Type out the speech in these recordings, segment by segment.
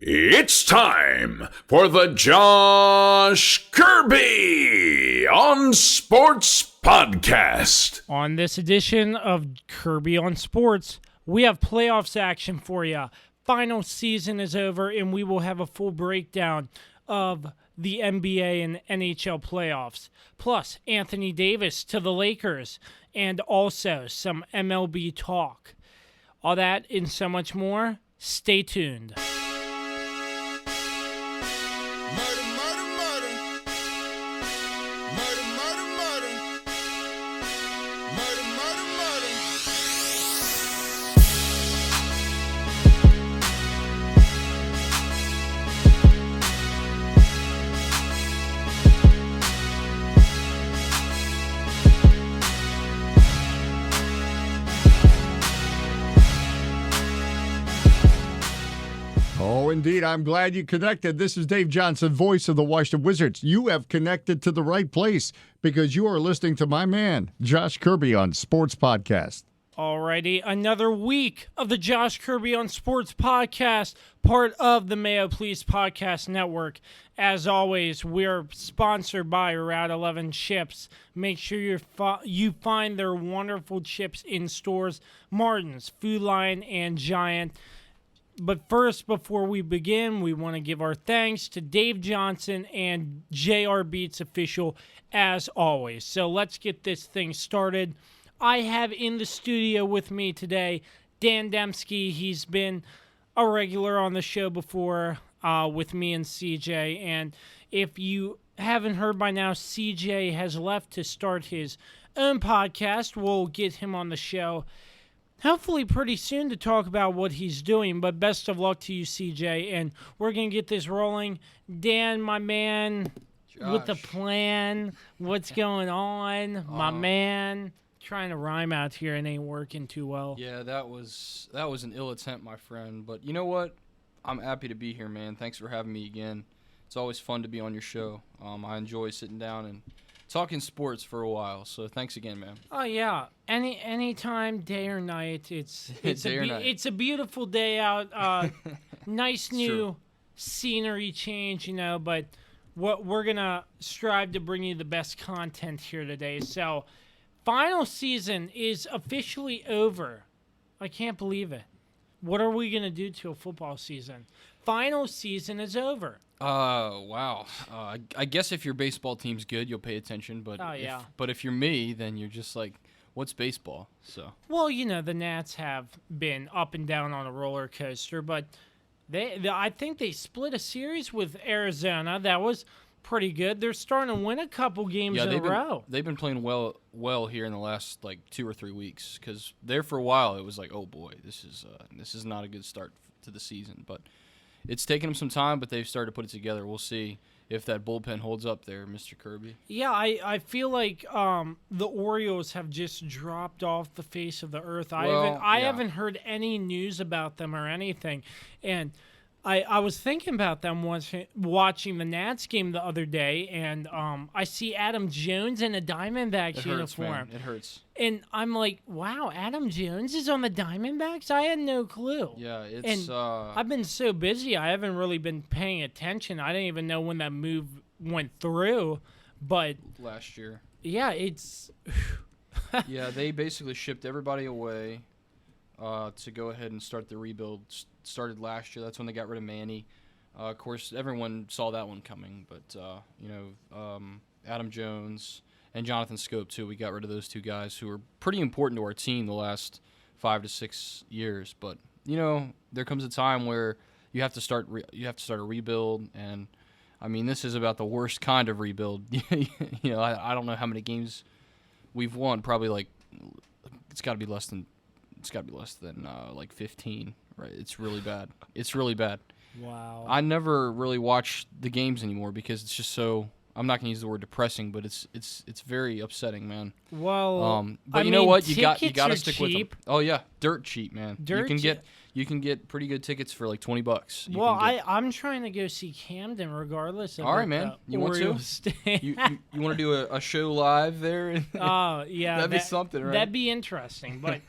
It's time for the Josh Kirby on Sports podcast. On this edition of Kirby on Sports, we have playoffs action for you. Final season is over, and we will have a full breakdown of the NBA and NHL playoffs. Plus, Anthony Davis to the Lakers, and also some MLB talk. All that and so much more. Stay tuned. Oh, indeed. I'm glad you connected. This is Dave Johnson, voice of the Washington Wizards. You have connected to the right place because you are listening to my man, Josh Kirby, on Sports Podcast. Alrighty, another week of the Josh Kirby on Sports Podcast, part of the Mayo Police Podcast Network. As always, we're sponsored by Route 11 Chips. Make sure you find their wonderful chips in stores, Martin's, Food Lion, and Giant. But first, before we begin, we want to give our thanks to Dave Johnson and JR Beats Official, as always. So let's get this thing started. I have in the studio with me today Dan Dembski. He's been a regular on the show before with me and CJ. And if you haven't heard by now, CJ has left to start his own podcast. We'll get him on the show hopefully pretty soon to talk about what he's doing, but best of luck to you, CJ, and we're going to get this rolling. Dan, my man, Josh. With the plan, what's going on? My man, trying to rhyme out here and ain't working too well. Yeah, that was an ill attempt, my friend, but you know what? I'm happy to be here, man. Thanks for having me again. It's always fun to be on your show. I enjoy sitting down and talking sports for a while, so thanks again, man. Oh yeah, any time, day or night, it's a beautiful day out. Nice new scenery change, but we're gonna strive to bring you the best content here today. So, final season is officially over. I can't believe it. What are we gonna do to a football season? Final season is over. Wow. I guess if your baseball team's good, you'll pay attention. But if you're me, then you're just like, what's baseball? So. Well, the Nats have been up and down on a roller coaster, but I think they split a series with Arizona. That was pretty good. They're starting to win a couple games in a row. They've been playing well here in the last 2 or 3 weeks. Because there for a while it was like, oh boy, this is not a good start to the season, but. It's taken them some time, but they've started to put it together. We'll see if that bullpen holds up there, Mr. Kirby. Yeah, I feel like the Orioles have just dropped off the face of the earth. I haven't heard any news about them or anything. And I was thinking about them watching the Nats game the other day, and I see Adam Jones in a Diamondbacks uniform. Man. It hurts. And I'm like, wow, Adam Jones is on the Diamondbacks? I had no clue. Yeah, it's... And I've been so busy, I haven't really been paying attention. I didn't even know when that move went through, but... Last year. Yeah, it's... Yeah, they basically shipped everybody away to go ahead and start the rebuild. Started last year. That's when they got rid of Manny. Of course, everyone saw that one coming, but, Adam Jones... And Jonathan Scope, too. We got rid of those two guys who were pretty important to our team the last 5 to 6 years. But, there comes a time where you have to start a rebuild. And, I mean, this is about the worst kind of rebuild. I don't know how many games we've won. Probably, it's got to be less than 15, right? It's really bad. Wow. I never really watch the games anymore because it's just so... I'm not going to use the word depressing, but it's very upsetting, man. Well, but you know what? You got to stick cheap. with them. Oh yeah, dirt cheap, man. You can get pretty good tickets for like $20. I'm trying to go see Camden regardless of all right, man. You want to? You want to do a show live there? Oh yeah, that'd be something, right? That'd be interesting, but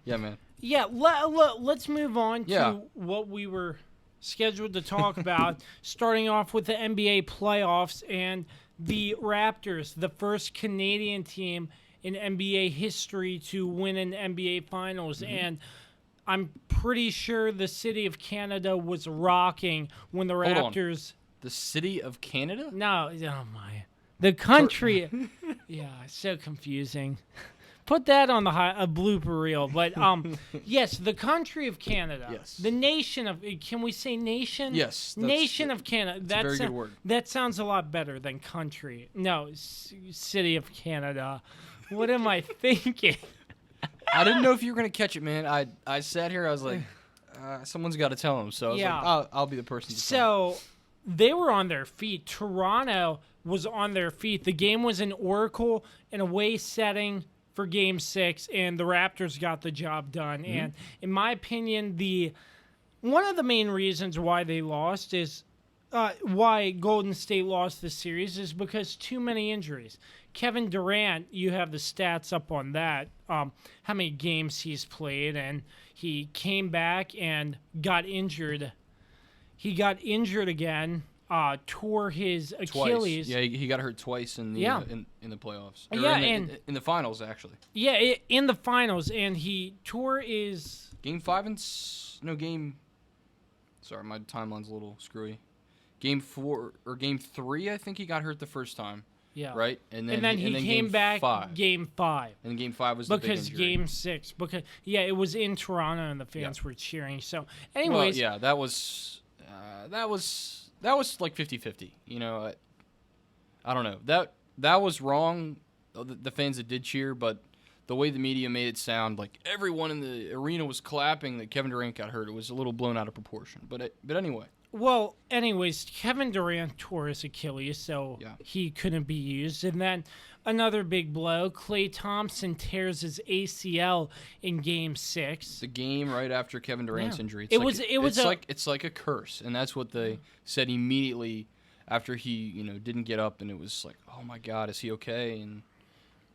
yeah, man. Yeah, let's move on to what we were scheduled to talk about, starting off with the NBA playoffs and the Raptors, the first Canadian team in NBA history to win an NBA Finals. And I'm pretty sure the city of Canada was rocking when the Raptors... The city of Canada? No, oh my. The country... Yeah, so confusing. Put that on a blooper reel. But yes, the country of Canada. Yes. The nation of... Can we say nation? Yes. Nation of Canada. That's a very good word. That sounds a lot better than country. No, city of Canada. What am I thinking? I didn't know if you were going to catch it, man. I sat here, I was like, someone's got to tell him. So I was like, I'll be the person to tell him. So they were on their feet. Toronto was on their feet. The game was in Oracle, an away setting for Game 6, and the Raptors got the job done. And in my opinion, one of the main reasons why they lost is why Golden State lost the series is because too many injuries. Kevin Durant, you have the stats up on that, how many games he's played, and he came back and got injured. He got injured again, tore his Achilles. Twice. Yeah, he got hurt twice in the in the playoffs. Or Yeah, in the finals, actually. Yeah, in the finals, and he tore his... Game 5 and... game... Sorry, my timeline's a little screwy. Game 4 or Game 3, I think he got hurt the first time. Yeah. Right? And then he came back Game 5. And Game 5 was the big injury. Because Game 6. It was in Toronto and the fans were cheering. So, anyways. Well, yeah, that was like 50-50. You know, I don't know. That was wrong, the fans that did cheer, but the way the media made it sound like everyone in the arena was clapping that Kevin Durant got hurt. It was a little blown out of proportion. But anyway. Well, anyways, Kevin Durant tore his Achilles, so he couldn't be used. And then another big blow, Klay Thompson tears his ACL in Game 6. The game right after Kevin Durant's injury. It's like a curse, and that's what they said immediately after he didn't get up, and it was like, oh my God, is he okay? And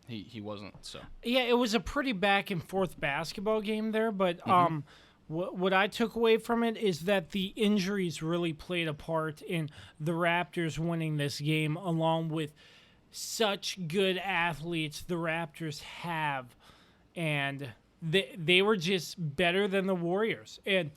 he wasn't. So yeah, it was a pretty back and forth basketball game there, but What I took away from it is that the injuries really played a part in the Raptors winning this game, along with such good athletes the Raptors have. And they were just better than the Warriors. And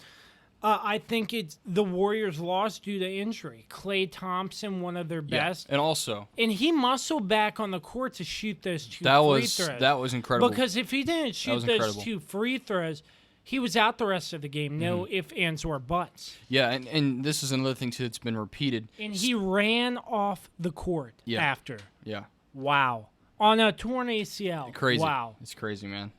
I think the Warriors lost due to injury. Klay Thompson, one of their best. And he muscled back on the court to shoot those two free throws. That was incredible. Because if he didn't shoot those two free throws, he was out the rest of the game. No ifs, ands, or buts. Yeah, and this is another thing, too, that's been repeated. And he ran off the court after. Yeah. Wow. On a torn ACL. Crazy. Wow. It's crazy, man.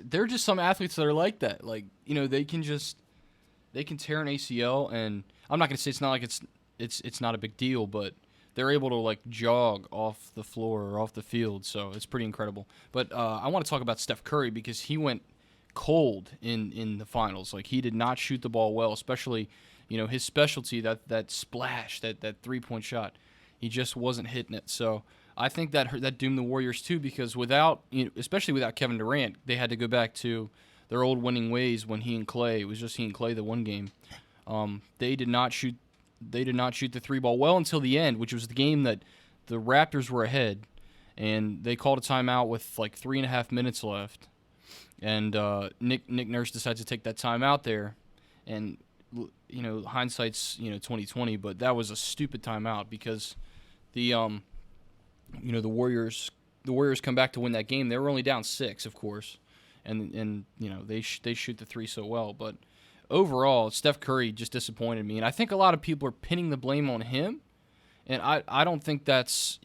There are just some athletes that are like that. Like, they can tear an ACL, and I'm not going to say it's not like it's not a big deal, but they're able to, like, jog off the floor or off the field, so it's pretty incredible. But I want to talk about Steph Curry because he went cold in the finals. Like, he did not shoot the ball well, especially his specialty, that splash, that 3-point shot. He just wasn't hitting it. So I think that doomed the Warriors too, because especially without Kevin Durant, they had to go back to their old winning ways when it was just he and Klay the one game. They did not shoot the three ball well until the end, which was the game that the Raptors were ahead, and they called a timeout with like 3.5 minutes left. And Nick Nurse decides to take that time out there, and hindsight's 20/20, but that was a stupid timeout because the Warriors come back to win that game. They were only down 6, of course, and they shoot the three so well, but overall Steph Curry just disappointed me, and I think a lot of people are pinning the blame on him, and I don't think that's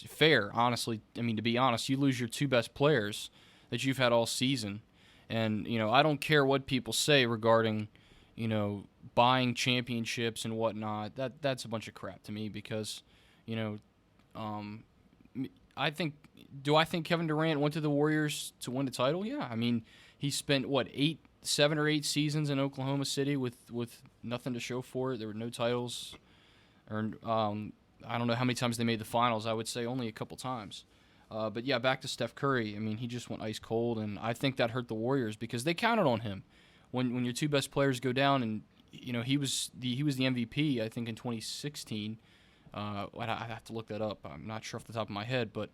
fair, honestly. I mean, to be honest, you lose your two best players that you've had all season. And, I don't care what people say regarding, buying championships and whatnot. That's a bunch of crap to me because, I think Kevin Durant went to the Warriors to win the title? Yeah. I mean, he spent, 7 or 8 seasons in Oklahoma City with nothing to show for it. There were no titles. Earned, I don't know how many times they made the finals. I would say only a couple times. But yeah, back to Steph Curry. I mean, he just went ice cold, and I think that hurt the Warriors because they counted on him. When your two best players go down, and he was the MVP, I think, in 2016. I have to look that up. I'm not sure off the top of my head, but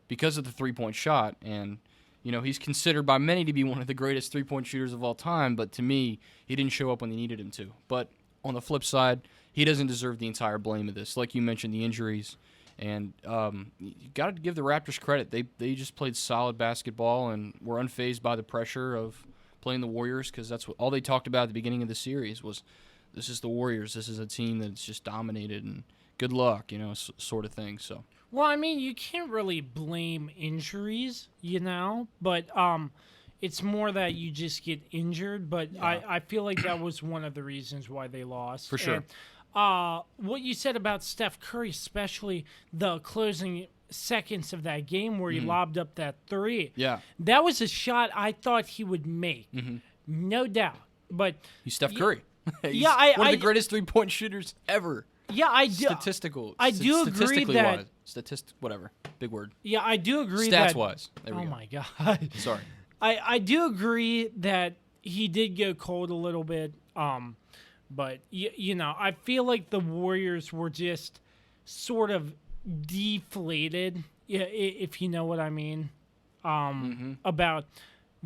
because of the three-point shot, and he's considered by many to be one of the greatest three-point shooters of all time, but to me, he didn't show up when they needed him to. But on the flip side, he doesn't deserve the entire blame of this. Like you mentioned, the injuries, and you got to give the Raptors credit. They just played solid basketball and were unfazed by the pressure of playing the Warriors, because that's what all they talked about at the beginning of the series was, this is the Warriors. This is a team that's just dominated, and good luck, sort of thing. So. Well, I mean, you can't really blame injuries, but it's more that you just get injured. But yeah. I feel like that was one of the reasons why they lost. For sure. And, what you said about Steph Curry, especially the closing seconds of that game where he lobbed up that three. Yeah. That was a shot I thought he would make. No doubt. But he's Steph Curry. He's one of the greatest three-point shooters ever. Yeah, I do. I do agree that whatever, big word. Yeah, I do agree that stats-wise. There we go. Oh my God. Sorry. I do agree that he did go cold a little bit. But I feel like the Warriors were just sort of deflated, if you know what I mean, about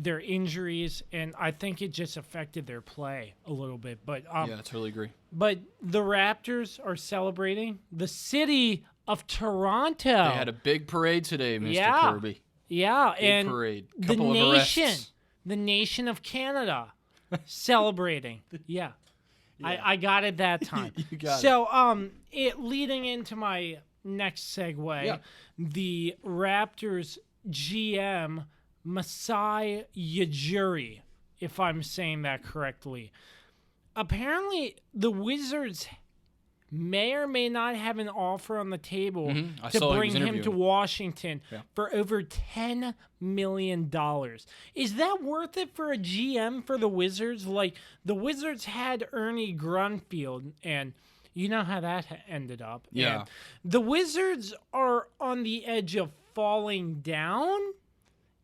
their injuries, and I think it just affected their play a little bit. But yeah, I totally agree. But the Raptors are celebrating. The city of Toronto. They had a big parade today, Mr. Kirby. Yeah, big and parade. The nation of Canada, celebrating. Yeah. I got it that time. You got it. So, leading into my next segue, the Raptors GM, Masai Ujiri, if I'm saying that correctly. Apparently, the Wizards may or may not have an offer on the table to bring him to Washington for over $10 million. Is that worth it for a GM for the Wizards? Like, the Wizards had Ernie Grunfeld, and you know how that ended up. Yeah. And the Wizards are on the edge of falling down,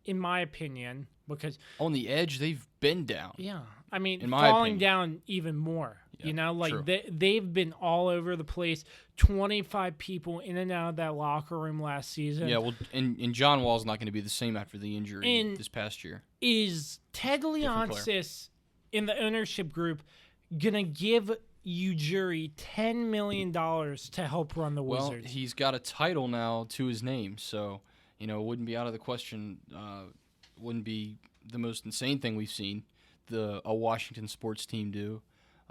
in my opinion, because on the edge, they've been down. Yeah. I mean, in my falling opinion. Down even more. Yeah, true. They've been all over the place. 25 people in and out of that locker room last season. Yeah, well, and John Wall's not going to be the same after the injury this past year. Is Ted Leonsis in the ownership group going to give Ujiri $10 million to help run the Wizards? Well, he's got a title now to his name, so it wouldn't be out of the question. Wouldn't be the most insane thing we've seen a Washington sports team do.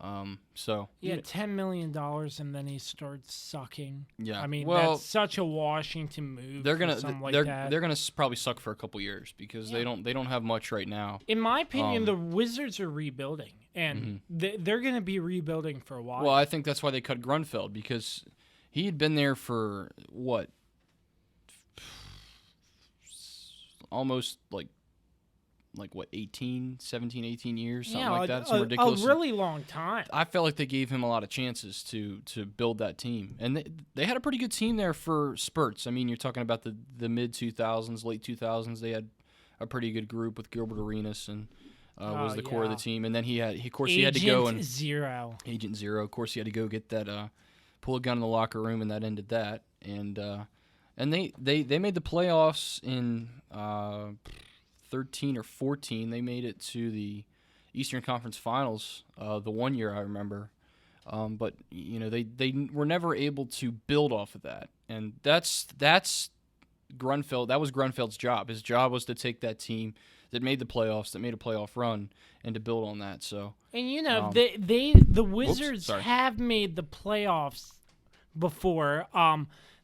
$10 million, and then he starts sucking. Yeah, I mean, that's such a Washington move. They're gonna probably suck for a couple years because they don't have much right now. In my opinion, the Wizards are rebuilding, and they're gonna be rebuilding for a while. Well, I think that's why they cut Grunfeld, because he had been there for almost 17, 18 years, something like that. Some ridiculous. A really long time. I felt like they gave him a lot of chances to build that team. And they had a pretty good team there for spurts. I mean, you're talking about the mid-2000s, late 2000s. They had a pretty good group with Gilbert Arenas and was the core of the team. And then he had to go and Agent Zero. Of course, he had to go get that pull a gun in the locker room, and that ended that. And they made the playoffs in 13 or 14. They made it to the Eastern Conference Finals the one year I remember. But they were never able to build off of that. And that's Grunfeld. That was Grunfeld's job. His job was to take that team that made the playoffs, that made a playoff run, and to build on that. So and the Wizards have made the playoffs before.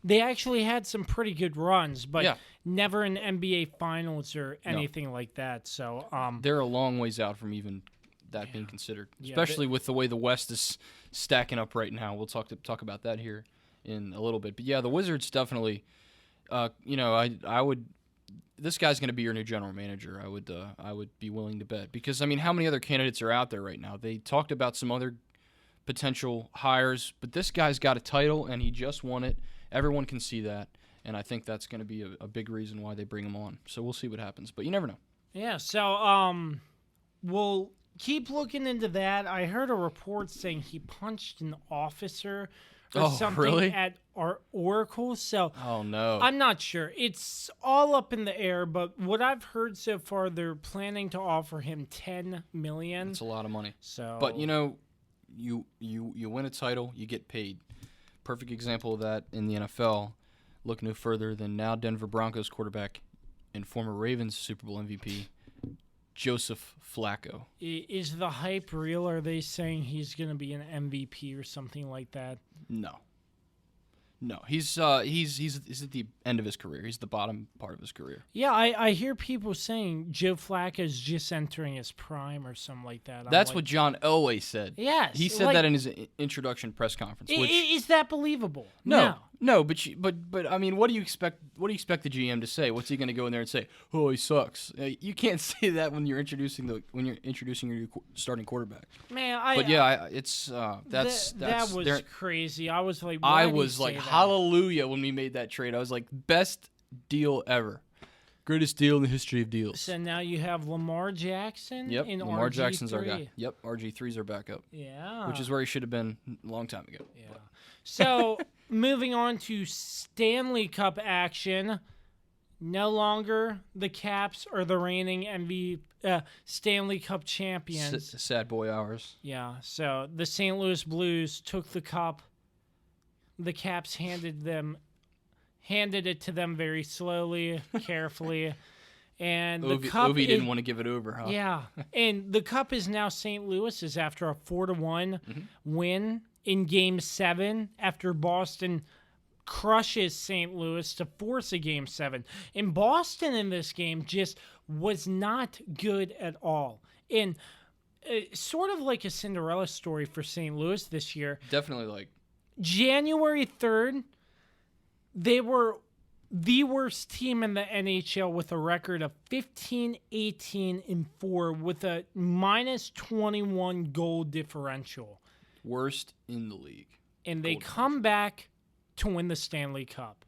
They actually had some pretty good runs, but never in NBA Finals or anything like that. So they're a long ways out from even that being considered, especially with the way the West is stacking up right now. We'll talk about that here in a little bit. But yeah, the Wizards definitely. I would. This guy's going to be your new general manager. I would be willing to bet, because I mean, how many other candidates are out there right now? They talked about some other potential hires, but this guy's got a title and he just won it. Everyone can see that, and I think that's going to be a big reason why they bring him on. So we'll see what happens, but you never know. Yeah, so we'll keep looking into that. I heard a report saying he punched an officer or Oh, something really? at our Oracle. So Oh no. I'm not sure. It's all up in the air, but what I've heard so far, they're planning to offer him $10 million. That's a lot of money. So, But you win a title, you get paid. Perfect example of that in the NFL. Look no further than now Denver Broncos quarterback and former Ravens Super Bowl MVP, Joseph Flacco. Is the hype real? Are they saying he's going to be an MVP or something like that? No, he's at the end of his career. He's the bottom part of his career. Yeah, I hear people saying Joe Flacco's just entering his prime or something like that. I'm That's like, what John Elway said. Yes, he said like- that in his introduction press conference. Which Is that believable? no, but I mean, what do you expect? What do you expect the GM to say? What's he going to go in there and say? Oh, he sucks. You can't say that when you're introducing your starting quarterback. Man, that was crazy. I was like, why I did he was like, say that? hallelujah when we made that trade. I was like, best deal ever. Greatest deal in the history of deals. So now you have Lamar Jackson. Yep, and Lamar RG3. Jackson's our guy. Yep, RG3's our backup. Yeah. Which is where he should have been a long time ago. Yeah. But So moving on to Stanley Cup action. No longer the Caps are the reigning Stanley Cup champions. sad boy hours. Yeah. So the St. Louis Blues took the cup. The Caps handed it to them very slowly, carefully. And the cup Ovi didn't want to give it over, huh? Yeah. And the cup is now St. Louis's after a 4-1 win in Game 7 after Boston crushes St. Louis to force a Game 7. And Boston in this game just was not good at all. And sort of like a Cinderella story for St. Louis this year. Definitely like. January 3rd, they were the worst team in the NHL with a record of 15-18-4 with a minus 21 goal differential. Worst in the league. And they come back to win the Stanley Cup.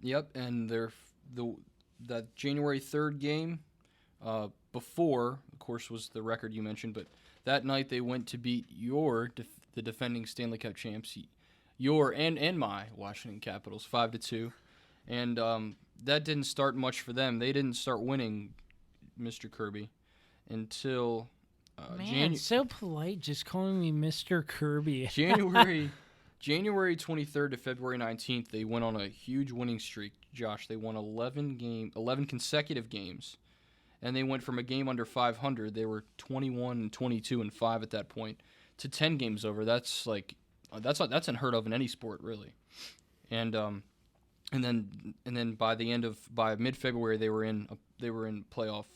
Yep, and that January 3rd game before, of course, was the record you mentioned, but that night they went to beat the defending Stanley Cup champs, your and my Washington Capitals 5-2. And that didn't start much for them. They didn't start winning, Mr. Kirby, until Man, so polite, just calling me Mr. Kirby. January 23rd to February 19th. They went on a huge winning streak. Josh, they won 11 consecutive games, and they went from a game under 500. They were 21-22-5 at that point to 10 games over. That's unheard of in any sport, really. And then by mid-February they were in a playoff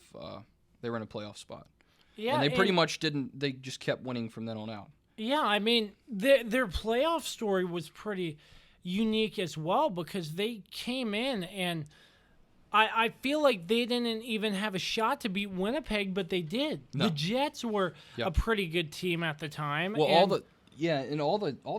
spot. Yeah, and they pretty much didn't. They just kept winning from then on out. Yeah, I mean their playoff story was pretty unique as well because they came in and I feel like they didn't even have a shot to beat Winnipeg, but they did. No. The Jets were a pretty good team at the time. Well, all the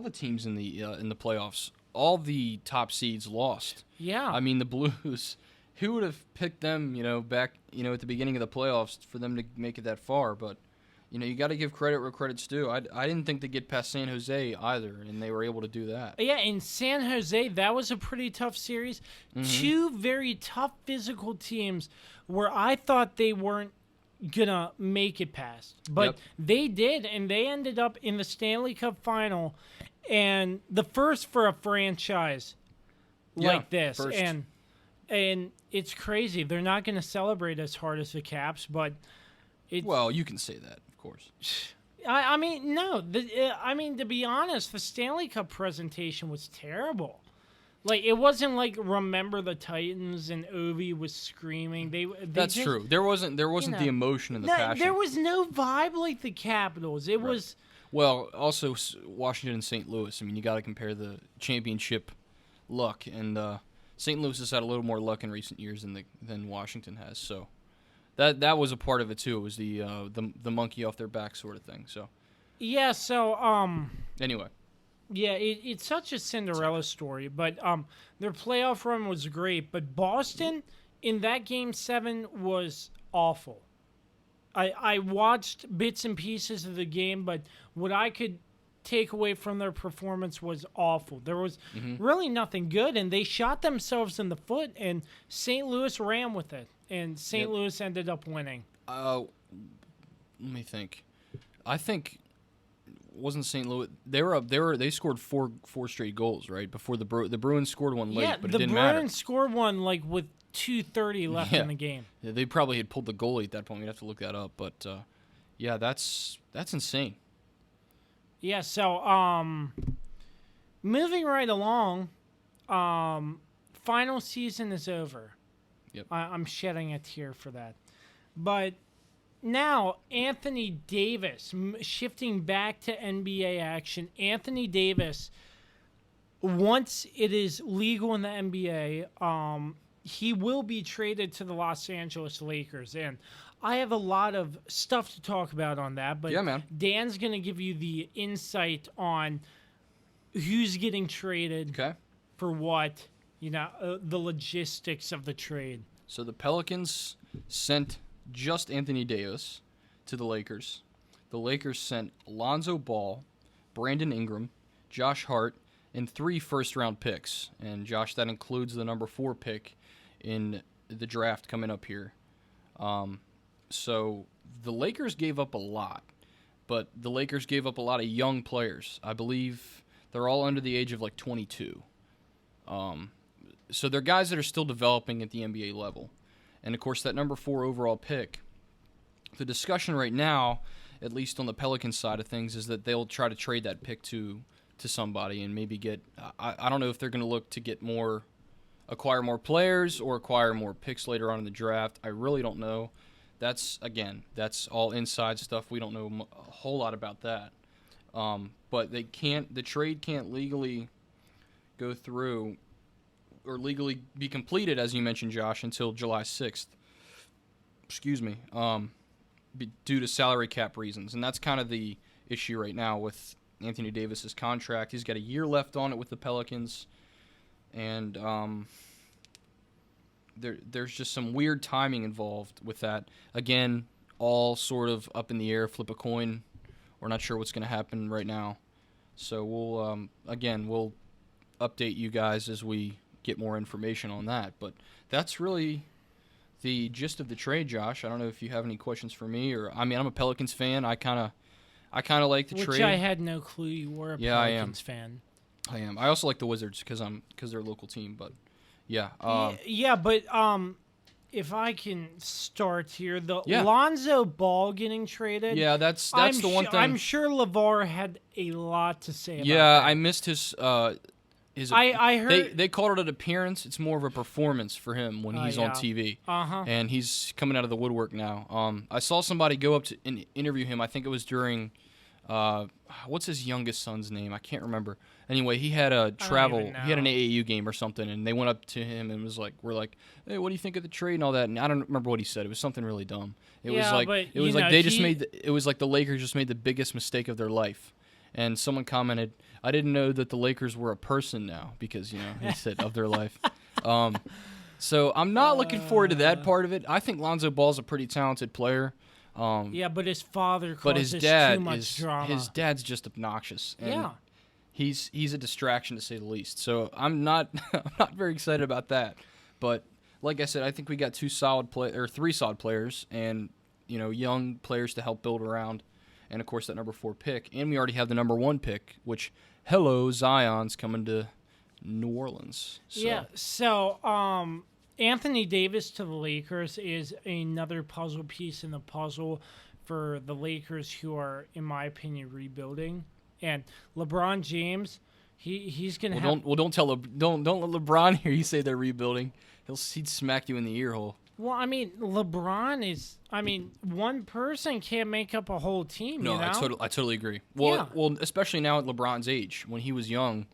teams in the playoffs, all the top seeds lost. Yeah. I mean, the Blues, who would have picked them, back, at the beginning of the playoffs for them to make it that far? But, you got to give credit where credit's due. I didn't think they'd get past San Jose either, and they were able to do that. Yeah, in San Jose, that was a pretty tough series. Two very tough physical teams where I thought they weren't going to make it past. But they did, and they ended up in the Stanley Cup final, and the first for a franchise like this. First. And it's crazy. They're not going to celebrate as hard as the Caps, but well, you can say that, of course. I mean, no. To be honest, the Stanley Cup presentation was terrible. Like, it wasn't like Remember the Titans and Ovi was screaming. That's true. There wasn't the emotion and the passion. There was no vibe like the Capitals. It was. Well, also Washington and St. Louis. I mean, you got to compare the championship luck, and St. Louis has had a little more luck in recent years than Washington has. So that was a part of it too. It was the monkey off their back sort of thing. So yeah. So anyway. Yeah, it's such a Cinderella story, but their playoff run was great. But Boston in that Game 7 was awful. I watched bits and pieces of the game, but what I could take away from their performance was awful. There was really nothing good, and they shot themselves in the foot, and St. Louis ran with it, and St. Louis ended up winning. Let me think. I think wasn't St. Louis. They scored four straight goals right before the Bruins scored one late, but it didn't matter. The Bruins scored one like with 2:30 left in the game. Yeah, they probably had pulled the goalie at that point. We'd have to look that up, but yeah, that's insane. Yeah. So moving right along, final season is over. Yep. I'm shedding a tear for that, but. Now, Anthony Davis, shifting back to NBA action. Anthony Davis, once it is legal in the NBA, he will be traded to the Los Angeles Lakers. And I have a lot of stuff to talk about on that, but yeah, man. Dan's going to give you the insight on who's getting traded for what, the logistics of the trade. So the Pelicans sent just Anthony Davis to the Lakers. The Lakers sent Lonzo Ball, Brandon Ingram, Josh Hart, and 3 first-round picks. And, Josh, that includes the number 4 pick in the draft coming up here. So the Lakers gave up a lot, but the Lakers gave up a lot of young players. I believe they're all under the age of, 22. So they're guys that are still developing at the NBA level. And, of course, that number 4 overall pick, the discussion right now, at least on the Pelicans side of things, is that they'll try to trade that pick to somebody and maybe get I don't know if they're going to look to acquire more players or acquire more picks later on in the draft. I really don't know. That's all inside stuff. We don't know a whole lot about that. But the trade can't legally go through or legally be completed, as you mentioned, Josh, until July 6th. Excuse me. Due to salary cap reasons. And that's kind of the issue right now with Anthony Davis's contract. He's got a year left on it with the Pelicans. And there's just some weird timing involved with that. Again, all sort of up in the air, flip a coin. We're not sure what's going to happen right now. So we'll update you guys as we get more information on that. But that's really the gist of the trade, Josh. I don't know if you have any questions for me, I'm a Pelicans fan. I kind of like the trade. Which I had no clue you were a Pelicans fan. I am. I also like the Wizards because they're a local team. But yeah, but if I can start here, Lonzo Ball getting traded. Yeah, that's the one thing. I'm sure LeVar had a lot to say about that. I missed his. I heard they called it an appearance. It's more of a performance for him when he's on TV. And he's coming out of the woodwork now. I saw somebody go up to interview him. I think it was during, what's his youngest son's name? I can't remember. Anyway, he had a travel. He had an AAU game or something, and they went up to him and was like, "Hey, what do you think of the trade and all that?" And I don't remember what he said. It was something really dumb. It was like the Lakers just made the biggest mistake of their life. And someone commented, "I didn't know that the Lakers were a person now," because, he said of their life. So I'm not looking forward to that part of it. I think Lonzo Ball's a pretty talented player. But his father causes too much drama. His dad's just obnoxious. And he's a distraction to say the least. So I'm not very excited about that. But like I said, I think we got 3 solid players and young players to help build around. And, of course, that number 4 pick. And we already have the number 1 pick, which, Zion's coming to New Orleans. So. Yeah, so Anthony Davis to the Lakers is another puzzle piece in the puzzle for the Lakers, who are, in my opinion, rebuilding. And LeBron James, he's going to have... Don't let LeBron hear you say they're rebuilding. He'd smack you in the ear hole. Well, LeBron is. One person can't make up a whole team. No, I totally agree. Well, especially now at LeBron's age, when he was young,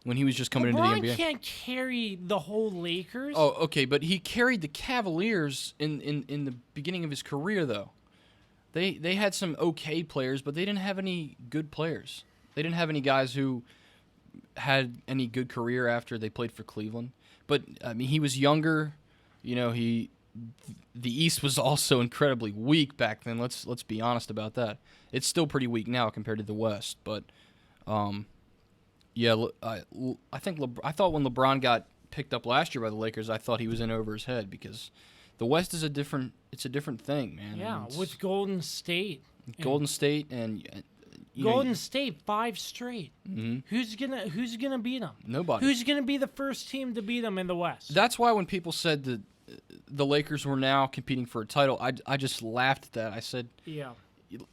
when he was just coming into the NBA. LeBron can't carry the whole Lakers. Oh, okay, but he carried the Cavaliers in the beginning of his career, though. They had some okay players, but they didn't have any good players. They didn't have any guys who had any good career after they played for Cleveland. But he was younger. He the East was also incredibly weak back then. Let's be honest about that. It's still pretty weak now compared to the West, but yeah, I thought when LeBron got picked up last year by the Lakers, I thought he was in over his head because the West is a different thing, man. Yeah, with Golden State. Golden State and Golden State 5 straight. Mm-hmm. Who's gonna beat them? Nobody. Who's gonna be the first team to beat them in the West? That's why when people said that the Lakers were now competing for a title, I just laughed at that. I said, yeah,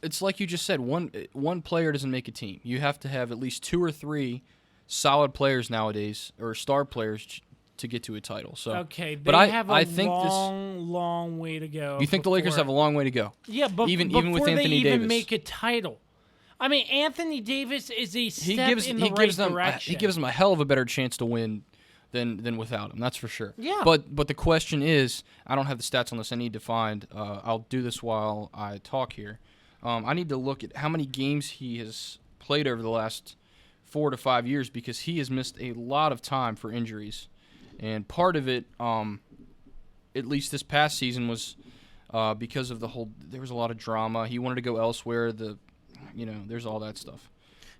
it's like you just said. One player doesn't make a team. You have to have at least 2 or 3 solid players nowadays, or star players, to get to a title. So okay, but they have a I think long way to go. You think the Lakers have a long way to go? Yeah, but even before with Anthony they even Davis, make a title. I mean, Anthony Davis is a step in the right direction. He gives them a hell of a better chance to win than without him. That's for sure. Yeah. But the question is, I don't have the stats on this. I need to find. I'll do this while I talk here. I need to look at how many games he has played over the last 4 to 5 years because he has missed a lot of time for injuries, and part of it, at least this past season, was because of there was a lot of drama. He wanted to go elsewhere. There's all that stuff.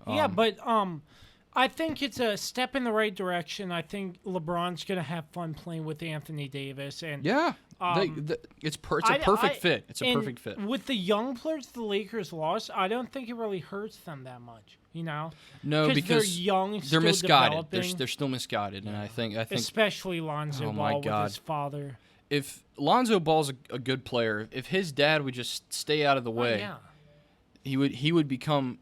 Yeah, but I think it's a step in the right direction. I think LeBron's going to have fun playing with Anthony Davis. And yeah, it's a perfect fit. It's a perfect fit. With the young players the Lakers lost, I don't think it really hurts them that much, No, because they're young, they're still misguided. Developing. They're still misguided, and I think especially Lonzo Ball with his father. If Lonzo Ball's a good player, if his dad would just stay out of the way, yeah. he would become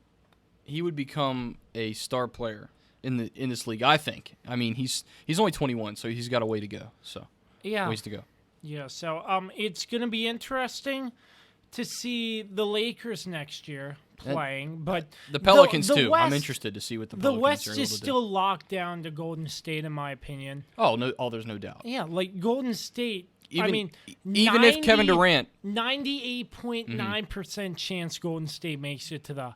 a star player in this league. I think. I mean, he's only 21, so he's got a way to go. So yeah, ways to go. Yeah. So it's gonna be interesting to see the Lakers next year playing, but the Pelicans the too. West, I'm interested to see what the Pelicans West are able is to still locked down to Golden State, in my opinion. Oh no! Oh, there's no doubt. Yeah, like Golden State. Even if Kevin Durant, 98.9% chance Golden State makes it to the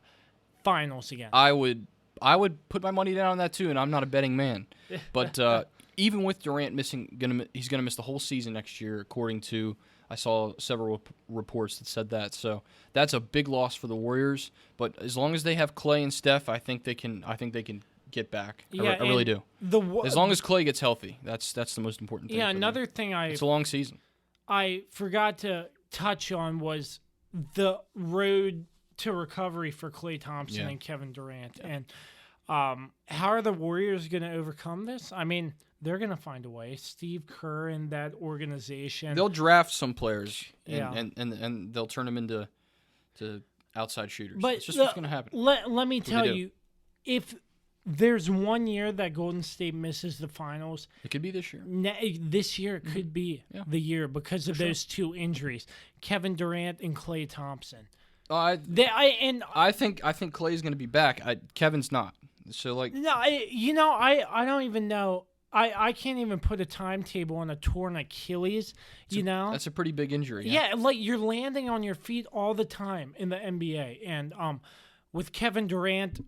finals again. I would put my money down on that too, and I'm not a betting man. But even with Durant missing, he's gonna miss the whole season next year, according to I saw several reports that said that. So that's a big loss for the Warriors. But as long as they have Clay and Steph, I think they can get back. Yeah, I really do. As long as Clay gets healthy, that's the most important thing. Yeah, for another them. thing it's a long season. I forgot to touch on was the road to recovery for Klay Thompson and Kevin Durant. Yeah. And how are the Warriors going to overcome this? I mean, they're going to find a way. Steve Kerr and that organization. They'll draft some players and they'll turn them into outside shooters. But it's just what's going to happen. Let me tell you, if there's one year that Golden State misses the finals, it could be this year. This year could be the year because of those two injuries, Kevin Durant and Klay Thompson. I think Klay's going to be back. Kevin's not. So I don't even know. I can't even put a timetable on a torn Achilles. That's a pretty big injury. Yeah, like you're landing on your feet all the time in the NBA, and with Kevin Durant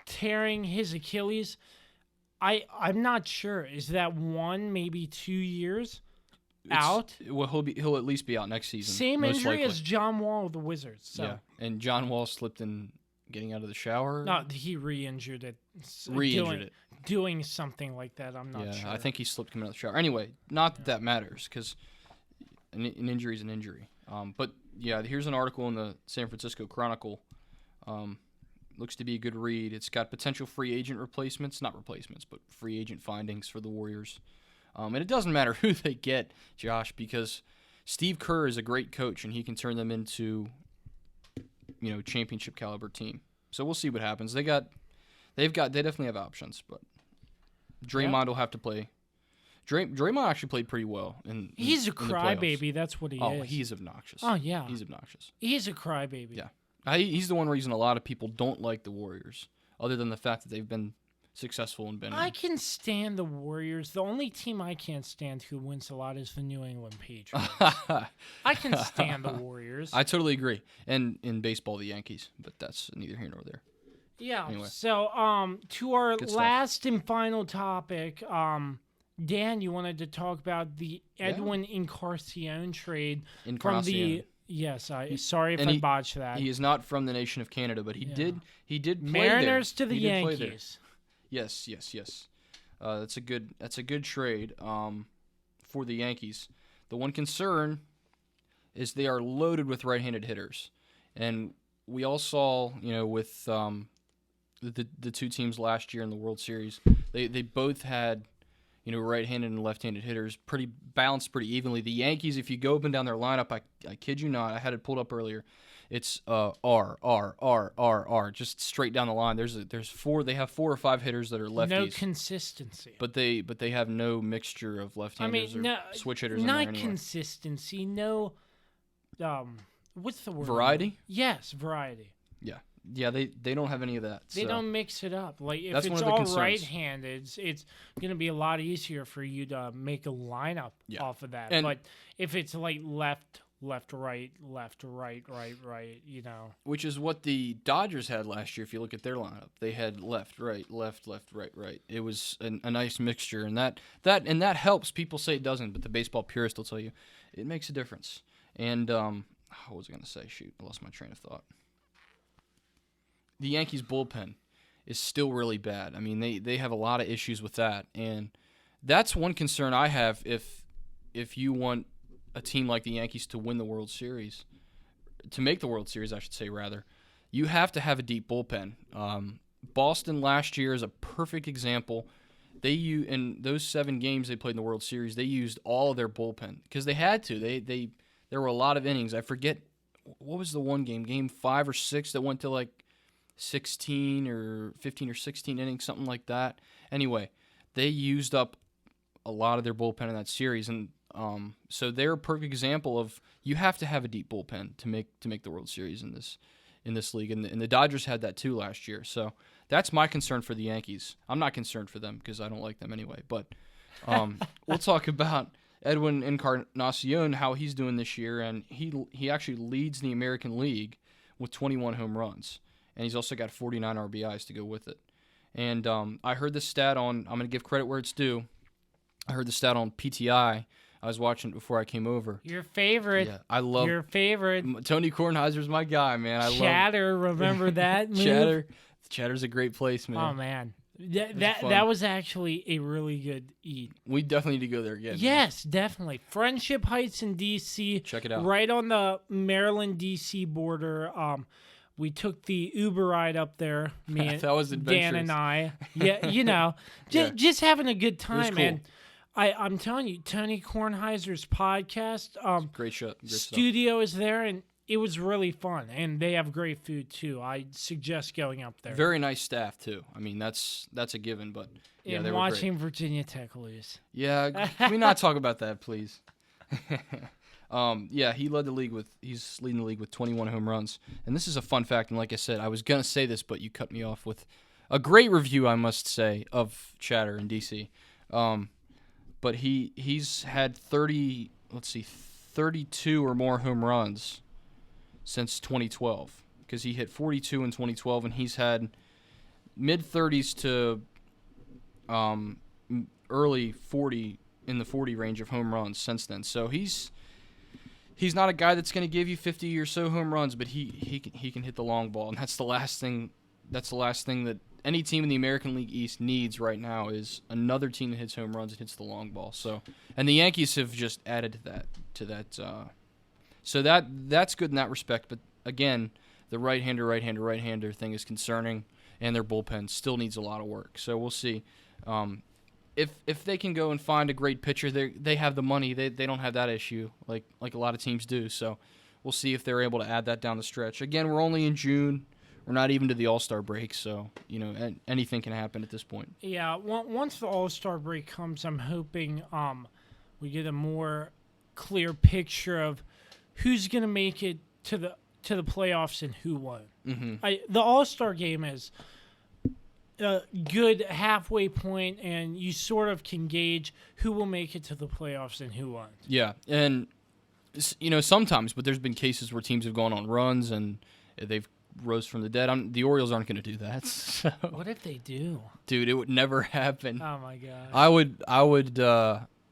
tearing his Achilles, I'm not sure. Is that 1, maybe 2 years out? Well, he'll at least be out next season. Same injury as John Wall of the Wizards. So. Yeah, and John Wall slipped in getting out of the shower. No, he re-injured it. Doing something like that. I'm not sure. I think he slipped coming out of the shower. Anyway, not that matters because an injury is an injury. But yeah, here's an article in the San Francisco Chronicle. Looks to be a good read. It's got potential free agent replacements, not replacements, but free agent findings for the Warriors. And it doesn't matter who they get, Josh, because Steve Kerr is a great coach and he can turn them into, championship caliber team. So we'll see what happens. They definitely have options, but Draymond will have to play. Draymond actually played pretty well he's a crybaby. That's what he is. Oh, he's obnoxious. Oh yeah, he's obnoxious. He's a crybaby. Yeah. He's the one reason a lot of people don't like the Warriors, other than the fact that they've been successful and been. I can stand the Warriors. The only team I can't stand who wins a lot is the New England Patriots. I can stand the Warriors. I totally agree. And in baseball, the Yankees, but that's neither here nor there. Yeah. Anyway. So, to our last and final topic, Dan, you wanted to talk about the Edwin Encarnacion trade from Encarnacion. the. Yes, sorry if I botched that. He is not from the nation of Canada, but he did play Mariners there. to the He did play there. Yankees. Yes. That's a good trade for the Yankees. The one concern is they are loaded with right-handed hitters, and we all saw, with the two teams last year in the World Series, they both had, right-handed and left-handed hitters pretty balanced pretty evenly. The Yankees, if you go up and down their lineup, I kid you not, I had it pulled up earlier. It's R, just straight down the line. There's four. They have 4 or 5 hitters that are lefties. No consistency. But they have no mixture of left-handers or switch hitters in there not anyway. consistency. No, what's the word? Variety? Yes, variety. Yeah. They don't have any of that. They don't mix it up. Like if That's it's one of the all concerns. right-handed, it's gonna be a lot easier for you to make a lineup off of that. But if it's like left, right, right, Which is what the Dodgers had last year. If you look at their lineup, they had left, right. It was a nice mixture, and that helps. People say it doesn't, but the baseball purist will tell you it makes a difference. And what was I going to say? Shoot, I lost my train of thought. The Yankees bullpen is still really bad. I mean, they have a lot of issues with that, and that's one concern I have. If you want a team like the Yankees to win the World Series, to make the World Series, I should say, rather, you have to have a deep bullpen. Boston last year is a perfect example. In those 7 games they played in the World Series, they used all of their bullpen because they had to. There were a lot of innings. I forget what was the one game 5 or 6 that went to like 16 or 15 or 16 innings, something like that. Anyway, they used up a lot of their bullpen in that series, and so they're a perfect example of you have to have a deep bullpen to make the World Series in this league, and the Dodgers had that too last year. So that's my concern for the Yankees. I'm not concerned for them because I don't like them anyway. But we'll talk about Edwin Encarnacion, how he's doing this year, and he actually leads the American League with 21 home runs, and he's also got 49 RBIs to go with it. And I heard this stat I'm going to give credit where it's due. I heard the stat on PTI. I was watching it before I came over. Your favorite. Yeah, I love your favorite. Tony Kornheiser's my guy, man. I love Chatter. Remember that move? Chatter's a great place, man. Oh man, that was actually a really good eat. We definitely need to go there again. Yes, definitely. Friendship Heights in D.C. Check it out. Right on the Maryland-D.C. border. We took the Uber ride up there. Me and that was adventurous. Dan and I. Yeah, just having a good time, cool. man. I'm telling you, Tony Kornheiser's podcast, great show. studio is there, and it was really fun. And they have great food too. I suggest going up there. Very nice staff too. I mean, that's a given. But yeah, and they were watching great. Virginia Tech lose. Yeah, can we not talk about that, please? Yeah, he's leading the league with 21 home runs. And this is a fun fact. And like I said, I was gonna say this, but you cut me off with a great review, I must say, of Chatter in DC. But he's had 32 or more home runs since 2012 because he hit 42 in 2012, and he's had mid-30s to early 40 in the 40 range of home runs since then. So he's not a guy that's going to give you 50 or so home runs, but he can hit the long ball, and that's the last thing that any team in the American League East needs right now is another team that hits home runs and hits the long ball. So, and the Yankees have just added to that. So that's good in that respect. But again, the right-hander thing is concerning, and their bullpen still needs a lot of work. So we'll see. If they can go and find a great pitcher, they have the money. They don't have that issue like a lot of teams do. So we'll see if they're able to add that down the stretch. Again, we're only in June. We're not even to the All-Star break, so anything can happen at this point. Yeah, once the All-Star break comes, I'm hoping we get a more clear picture of who's going to make it to the playoffs and who won't. Mm-hmm. The All-Star game is a good halfway point, and you sort of can gauge who will make it to the playoffs and who won't. Yeah, and sometimes, but there's been cases where teams have gone on runs and they've rose from the dead. The Orioles aren't going to do that. So. What if they do? Dude, it would never happen. Oh my gosh.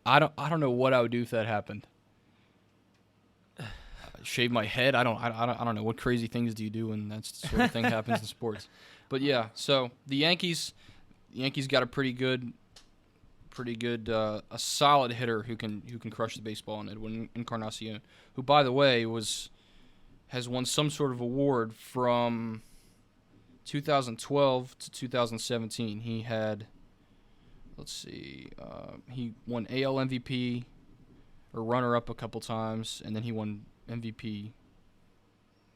I don't know what I would do if that happened. Shave my head. I don't know what crazy things do you do when that sort of thing happens in sports. But yeah, so the Yankees got a pretty good, a solid hitter who can crush the baseball in Edwin Encarnacion, who by the way has won some sort of award from 2012 to 2017. He had, he won AL MVP or runner-up a couple times, and then he won MVP.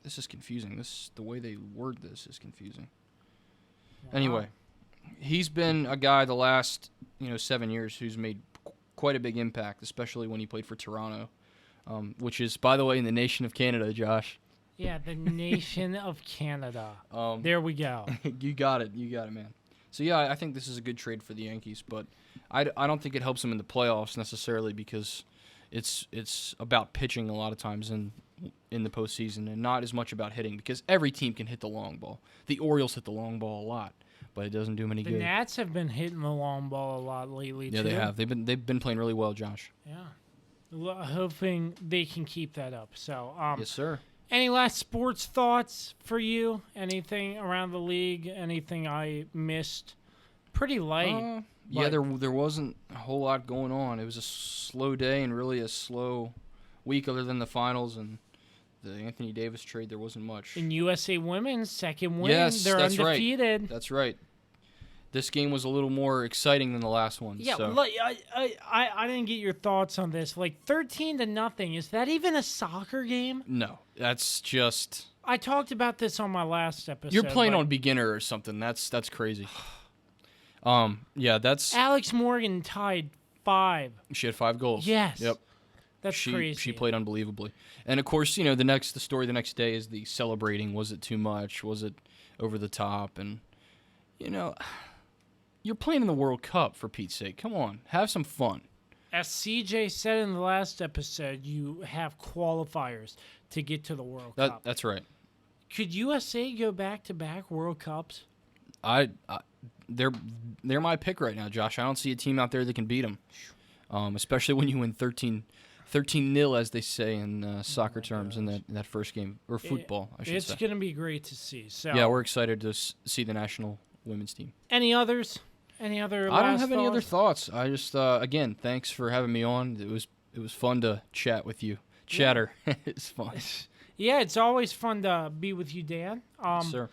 This is confusing. The way they word this is confusing. Wow. Anyway, he's been a guy the last 7 years who's made quite a big impact, especially when he played for Toronto, which is, by the way, in the nation of Canada, Josh. Yeah, the nation of Canada. There we go. You got it, man. So yeah, I think this is a good trade for the Yankees, but I don't think it helps them in the playoffs necessarily because it's about pitching a lot of times in the postseason and not as much about hitting because every team can hit the long ball. The Orioles hit the long ball a lot, but it doesn't do them any good. The Nats have been hitting the long ball a lot lately too. Yeah, they have. They've been playing really well, Josh. Yeah. Hoping they can keep that up. So, yes, sir. Any last sports thoughts for you? Anything around the league? Anything I missed? Pretty light. Yeah, there wasn't a whole lot going on. It was a slow day and really a slow week other than the finals and the Anthony Davis trade. There wasn't much. In USA Women's second win, yes, they're that's undefeated. Right. That's right. This game was a little more exciting than the last one. Yeah, so. look, I didn't get your thoughts on this. Like 13-0, is that even a soccer game? No, that's just. I talked about this on my last episode. You're playing on beginner or something. That's crazy. Yeah, that's. Alex Morgan tied 5. She had 5 goals. Yes. Yep. That's crazy. She played unbelievably, and of course, the story the next day is the celebrating. Was it too much? Was it over the top? And you're playing in the World Cup, for Pete's sake. Come on, have some fun. As CJ said in the last episode, you have qualifiers to get to the World Cup. That's right. Could USA go back-to-back World Cups? They're my pick right now, Josh. I don't see a team out there that can beat them, especially when you win 13-0, as they say in soccer terms, in that first game, or football, I should say. It's going to be great to see. So yeah, we're excited to see the national women's team. Any others? Any other I don't have any other thoughts. I just, again, thanks for having me on. It was fun to chat with you. Chatter. Yeah. It's fun. Yeah, it's always fun to be with you, Dan. Yes, sir.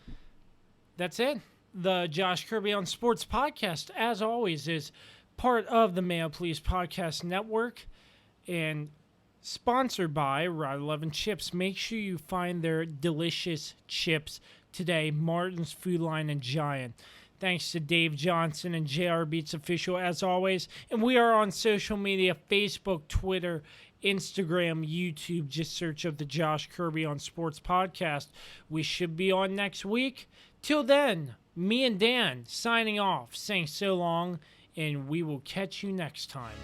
That's it. The Josh Kirby on Sports podcast, as always, is part of the Mayo Police Podcast Network and sponsored by Route 11 Chips. Make sure you find their delicious chips today, Martin's Food Line and Giant. Thanks to Dave Johnson and JR Beats Official, as always. And we are on social media, Facebook, Twitter, Instagram, YouTube. Just search up the Josh Kirby on Sports podcast. We should be on next week. Till then, me and Dan signing off, saying so long, and we will catch you next time.